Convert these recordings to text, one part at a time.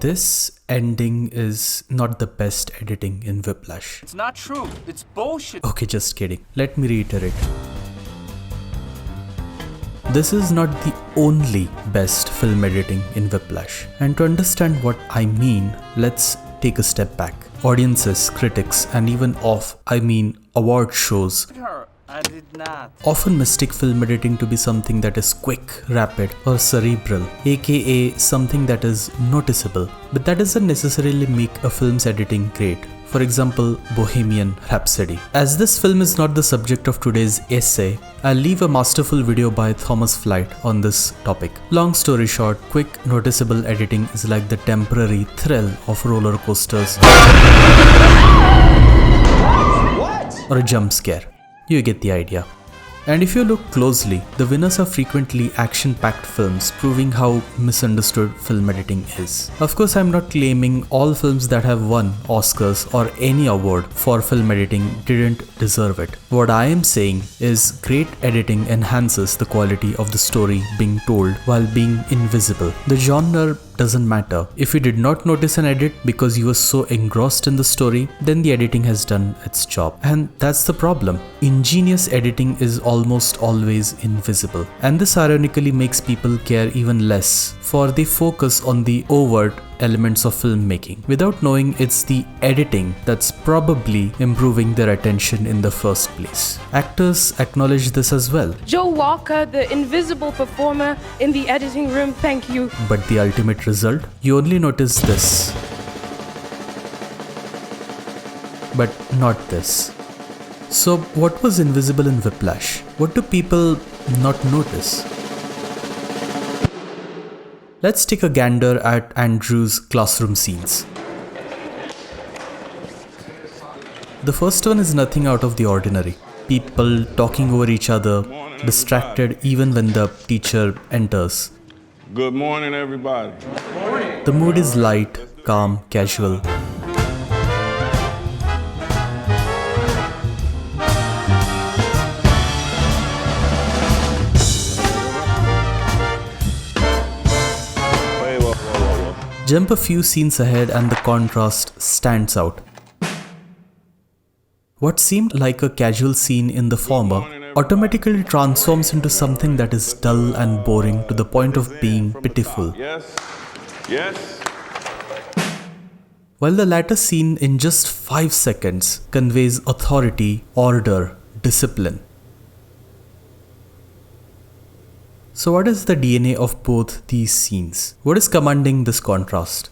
This ending is not the best editing in Whiplash. It's not true. It's bullshit. Okay, just kidding. Let me reiterate. This is not the only best film editing in Whiplash. And to understand what I mean, let's take a step back. Audiences, critics, and even award shows I did not. often mistake film editing to be something that is quick, rapid, or cerebral, aka something that is noticeable. But that doesn't necessarily make a film's editing great. For example, Bohemian Rhapsody. As this film is not the subject of today's essay, I'll leave a masterful video by Thomas Flight on this topic. Long story short, quick, noticeable editing is like the temporary thrill of roller coasters or a jump scare. You get the idea. And if you look closely, the winners are frequently action-packed films, proving how misunderstood film editing is. Of course, I'm not claiming all films that have won Oscars or any award for film editing didn't deserve it. What I am saying is great editing enhances the quality of the story being told while being invisible. The genre doesn't matter. If you did not notice an edit because you were so engrossed in the story, then the editing has done its job. And that's the problem. Ingenious editing is almost always invisible. And this ironically makes people care even less, for they focus on the overt elements of filmmaking without knowing it's the editing that's probably improving their attention in the first place. Actors acknowledge this as well. Joe Walker, the invisible performer in the editing room, thank you. But the ultimate result? You only notice this. But not this. So what was invisible in Whiplash? What do people not notice? Let's take a gander at Andrew's classroom scenes. The first one is nothing out of the ordinary. People talking over each other, distracted even when the teacher enters. Good morning, everybody. The mood is light, calm, casual. Jump a few scenes ahead and the contrast stands out. What seemed like a casual scene in the former automatically transforms into something that is dull and boring to the point of being pitiful. Yes. Yes. While the latter scene in just 5 seconds conveys authority, order, discipline. So what is the DNA of both these scenes? What is commanding this contrast?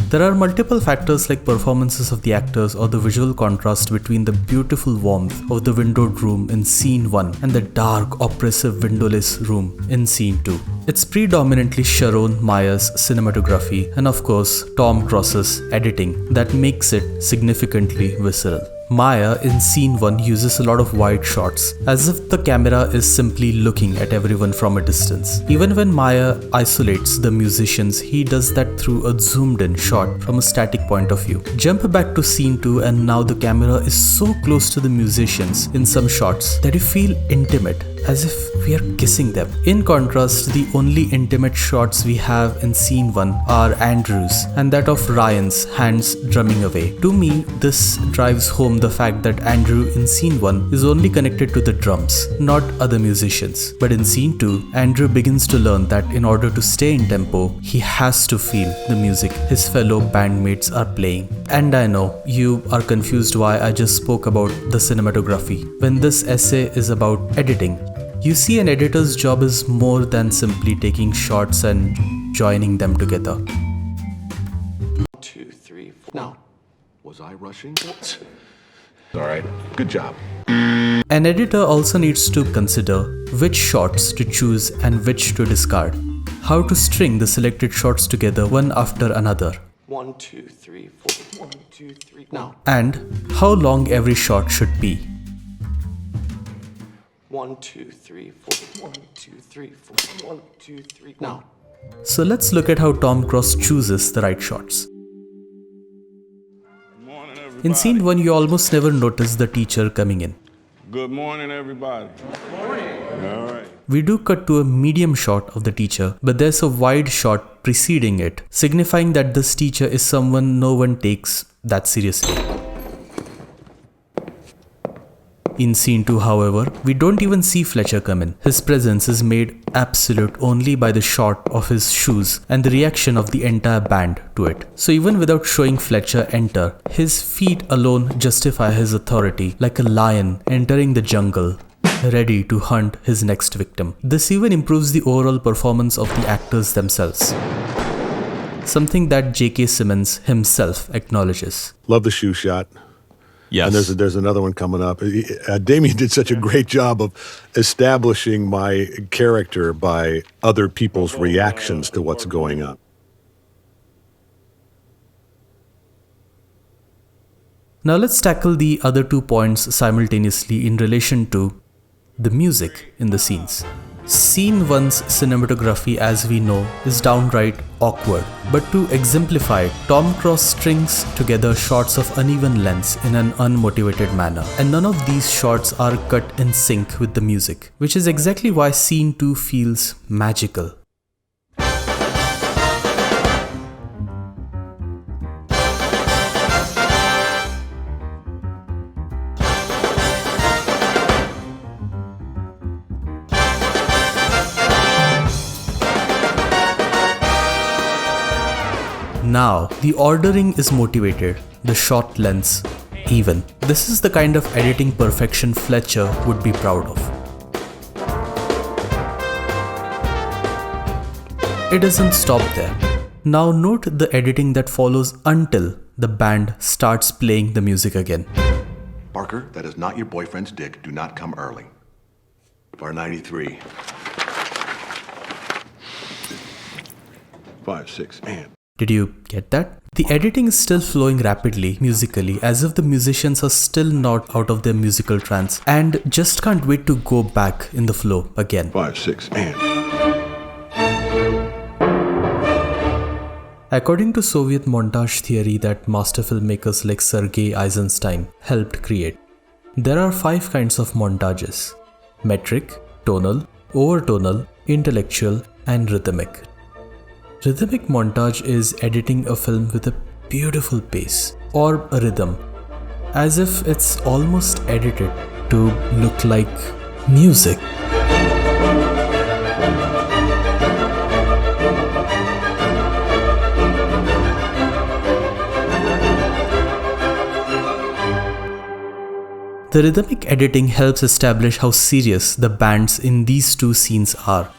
There are multiple factors like performances of the actors or the visual contrast between the beautiful warmth of the windowed room in scene 1 and the dark, oppressive windowless room in scene 2. It's predominantly Sharone Meir's cinematography and of course Tom Cross's editing that makes it significantly visceral. Meir in scene 1 uses a lot of wide shots, as if the camera is simply looking at everyone from a distance. Even when Meir isolates the musicians, he does that through a zoomed in shot from a static point of view. Jump back to scene 2 and now the camera is so close to the musicians in some shots that you feel intimate, as if we are kissing them. In contrast, the only intimate shots we have in scene 1 are Andrew's and that of Ryan's hands drumming away. To me, this drives home the fact that Andrew in scene 1 is only connected to the drums, not other musicians. But in scene 2, Andrew begins to learn that in order to stay in tempo, he has to feel the music his fellow bandmates are playing. And I know you are confused why I just spoke about the cinematography, when this essay is about editing. You see, an editor's job is more than simply taking shots and joining them together. 1, 2, 3, 4. Now, was I rushing? Alright, good job. An editor also needs to consider which shots to choose and which to discard, how to string the selected shots together one after another, 1, 2, 3, 4. 1, 2, 3. Now, and how long every shot should be. 1, 2, 3, 4. 1, 2, 3, 4. 1, 2, 3. Now. So let's look at how Tom Cross chooses the right shots. In scene 1, you almost never notice the teacher coming in. Good morning, everybody. Good morning. All right. we do cut to a medium shot of the teacher, but there's a wide shot preceding it, signifying that this teacher is someone no one takes that seriously. In scene 2, however, we don't even see Fletcher come in. His presence is made absolute only by the shot of his shoes and the reaction of the entire band to it. So even without showing Fletcher enter, his feet alone justify his authority, like a lion entering the jungle, ready to hunt his next victim. This even improves the overall performance of the actors themselves, something that J.K. Simmons himself acknowledges. Love the shoe shot. Yes. And there's another one coming up. Damien did such a great job of establishing my character by other people's reactions to what's going on. Now let's tackle the other 2 points simultaneously in relation to the music in the scenes. Scene 1's cinematography, as we know, is downright awkward. But to exemplify it, Tom Cruise strings together shots of uneven lengths in an unmotivated manner. And none of these shots are cut in sync with the music, which is exactly why scene 2 feels magical. Now, the ordering is motivated, the shot lengths even. This is the kind of editing perfection Fletcher would be proud of. It doesn't stop there. Now note the editing that follows until the band starts playing the music again. Parker, that is not your boyfriend's dick. Do not come early. Bar 93. 5, 6, and. Did you get that? The editing is still flowing rapidly, musically, as if the musicians are still not out of their musical trance and just can't wait to go back in the flow again. 5, 6, and. According to Soviet montage theory that master filmmakers like Sergei Eisenstein helped create, there are 5 kinds of montages: metric, tonal, overtonal, intellectual, and rhythmic. Rhythmic montage is editing a film with a beautiful pace or a rhythm, as if it's almost edited to look like music. The rhythmic editing helps establish how serious the bands in these 2 scenes are.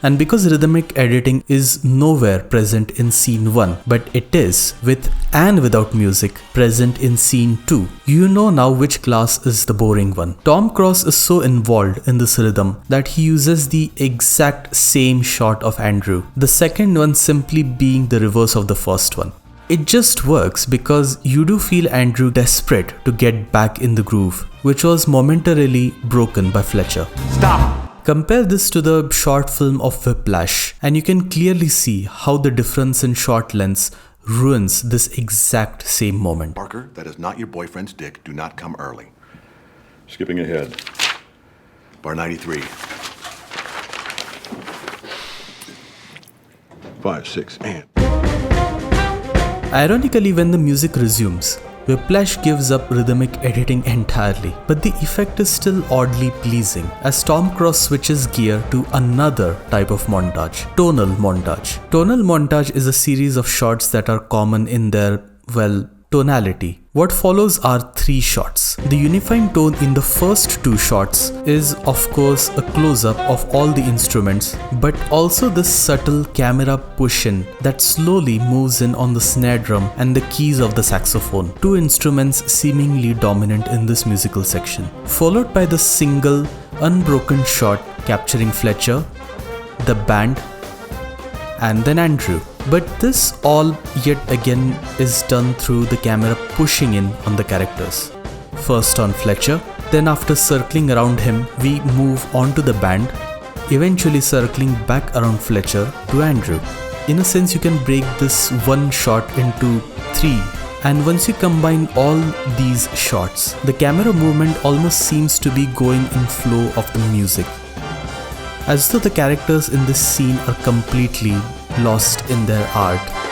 And because rhythmic editing is nowhere present in scene 1, but it is, with and without music, present in scene 2, you know now which class is the boring one. Tom Cruise is so involved in this rhythm that he uses the exact same shot of Andrew, the second one simply being the reverse of the first one. It just works because you do feel Andrew desperate to get back in the groove, which was momentarily broken by Fletcher. Stop! Compare this to the short film of Whiplash, and you can clearly see how the difference in shot lengths ruins this exact same moment. Parker, that is not your boyfriend's dick. Do not come early. Skipping ahead. Bar 93. 5, 6, and. Ironically, when the music resumes, Whiplash gives up rhythmic editing entirely, but the effect is still oddly pleasing as Tom Cruise switches gear to another type of montage, tonal montage. Tonal montage is a series of shots that are common in their, tonality. What follows are 3 shots. The unifying tone in the first 2 shots is of course a close-up of all the instruments, but also this subtle camera push-in that slowly moves in on the snare drum and the keys of the saxophone, 2 instruments seemingly dominant in this musical section, followed by the single unbroken shot capturing Fletcher, the band, and then Andrew. But this all yet again is done through the camera pushing in on the characters. First on Fletcher, then after circling around him, we move on to the band, eventually circling back around Fletcher to Andrew. In a sense, you can break this one shot into 3, and once you combine all these shots, the camera movement almost seems to be going in flow of the music. as though the characters in this scene are completely lost in their art.